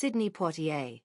Sidney Poitier.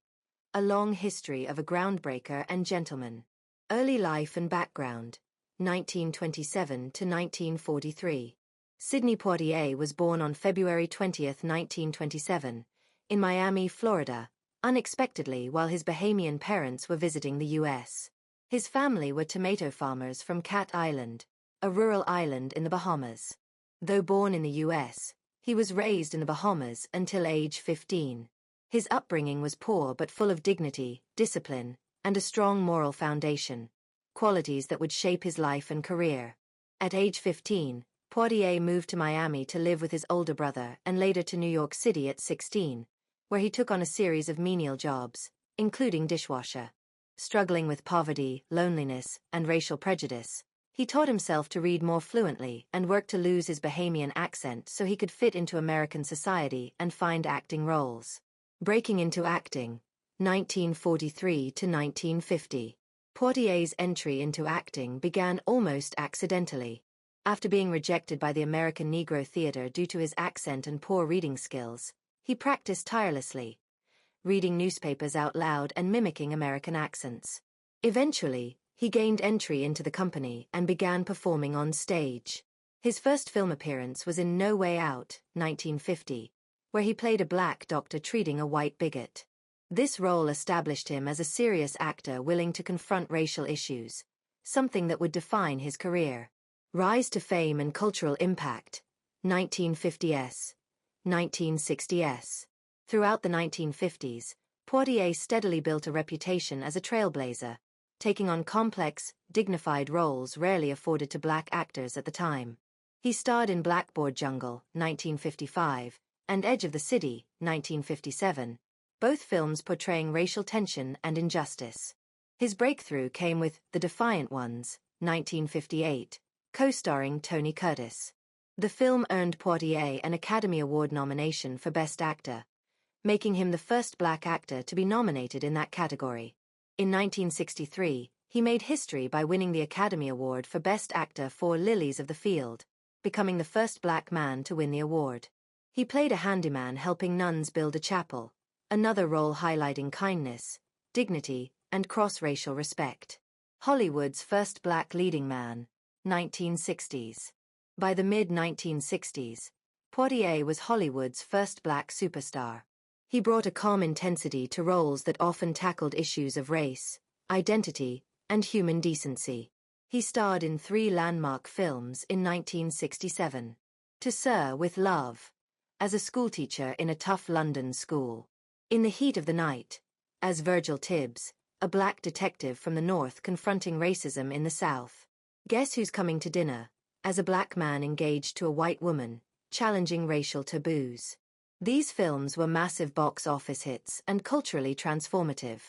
A long history of a groundbreaker and gentleman. Early life and background. 1927 to 1943. Sidney Poitier was born on February 20, 1927, in Miami, Florida, unexpectedly while his Bahamian parents were visiting the U.S. His family were tomato farmers from Cat Island, a rural island in the Bahamas. Though born in the U.S., he was raised in the Bahamas until age 15. His upbringing was poor but full of dignity, discipline, and a strong moral foundation, qualities that would shape his life and career. At age 15, Poitier moved to Miami to live with his older brother and later to New York City at 16, where he took on a series of menial jobs, including dishwasher. Struggling with poverty, loneliness, and racial prejudice, he taught himself to read more fluently and worked to lose his Bahamian accent so he could fit into American society and find acting roles. Breaking into acting, 1943 to 1950. Poitier's entry into acting began almost accidentally. After being rejected by the American Negro Theater due to his accent and poor reading skills, he practiced tirelessly, reading newspapers out loud and mimicking American accents. Eventually, he gained entry into the company and began performing on stage. His first film appearance was in No Way Out, 1950, where he played a black doctor treating a white bigot. This role established him as a serious actor willing to confront racial issues, something that would define his career. Rise to fame and cultural impact, 1950s, 1960s. Throughout the 1950s, Poitier steadily built a reputation as a trailblazer, taking on complex, dignified roles rarely afforded to black actors at the time. He starred in Blackboard Jungle, 1955, and Edge of the City, 1957, both films portraying racial tension and injustice. His breakthrough came with The Defiant Ones, 1958, co-starring Tony Curtis. The film earned Poitier an Academy Award nomination for Best Actor, making him the first black actor to be nominated in that category. In 1963, he made history by winning the Academy Award for Best Actor for Lilies of the Field, becoming the first black man to win the award. He played a handyman helping nuns build a chapel, another role highlighting kindness, dignity, and cross-racial respect. Hollywood's first black leading man, 1960s. By the mid-1960s, Poitier was Hollywood's first black superstar. He brought a calm intensity to roles that often tackled issues of race, identity, and human decency. He starred in 3 landmark films in 1967. To Sir with Love, as a schoolteacher in a tough London school. In the Heat of the Night, as Virgil Tibbs, a black detective from the North confronting racism in the South. Guess Who's Coming to Dinner, as a black man engaged to a white woman, challenging racial taboos. These films were massive box office hits and culturally transformative.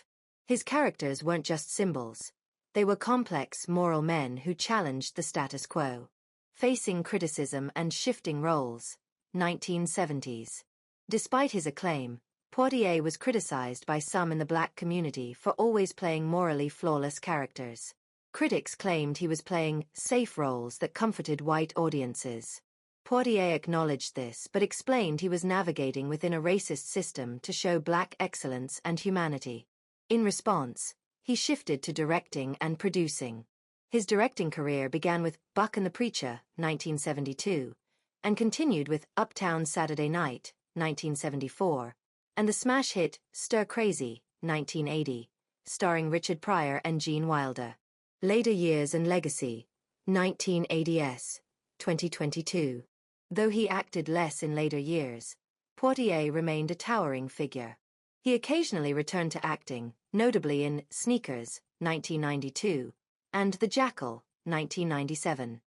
His characters weren't just symbols. They were complex, moral men who challenged the status quo. Facing criticism and shifting roles, 1970s. Despite his acclaim, Poitier was criticized by some in the black community for always playing morally flawless characters. Critics claimed he was playing safe roles that comforted white audiences. Poitier acknowledged this but explained he was navigating within a racist system to show black excellence and humanity. In response, he shifted to directing and producing. His directing career began with Buck and the Preacher, 1972, and continued with Uptown Saturday Night, 1974, and the smash hit Stir Crazy, 1980, starring Richard Pryor and Gene Wilder. Later Years and Legacy, 1980s, 2022. Though he acted less in later years, Poitier remained a towering figure. He occasionally returned to acting, notably in Sneakers, 1992, and The Jackal, 1997.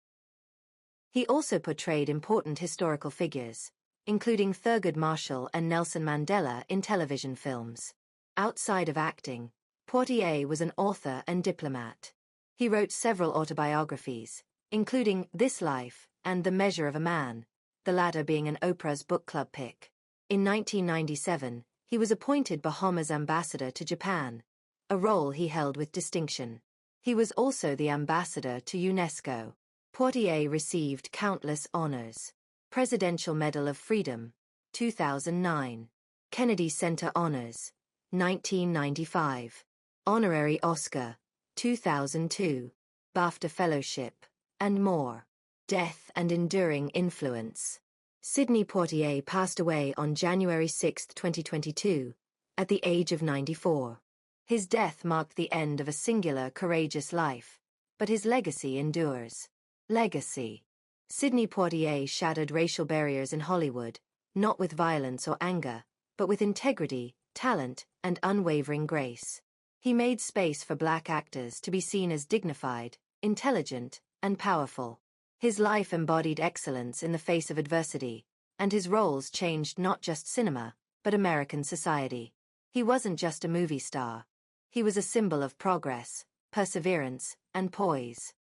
He also portrayed important historical figures, including Thurgood Marshall and Nelson Mandela in television films. Outside of acting, Poitier was an author and diplomat. He wrote several autobiographies, including This Life and The Measure of a Man, the latter being an Oprah's book club pick. In 1997, he was appointed Bahamas ambassador to Japan, a role he held with distinction. He was also the ambassador to UNESCO. Poitier received countless honors. Presidential Medal of Freedom, 2009. Kennedy Center Honors, 1995. Honorary Oscar, 2002. BAFTA Fellowship, and more. Death and enduring influence. Sidney Poitier passed away on January 6, 2022, at the age of 94. His death marked the end of a singular, courageous life, but his legacy endures. Legacy. Sidney Poitier shattered racial barriers in Hollywood, not with violence or anger, but with integrity, talent, and unwavering grace. He made space for Black actors to be seen as dignified, intelligent, and powerful. His life embodied excellence in the face of adversity, and his roles changed not just cinema, but American society. He wasn't just a movie star. He was a symbol of progress, perseverance, and poise.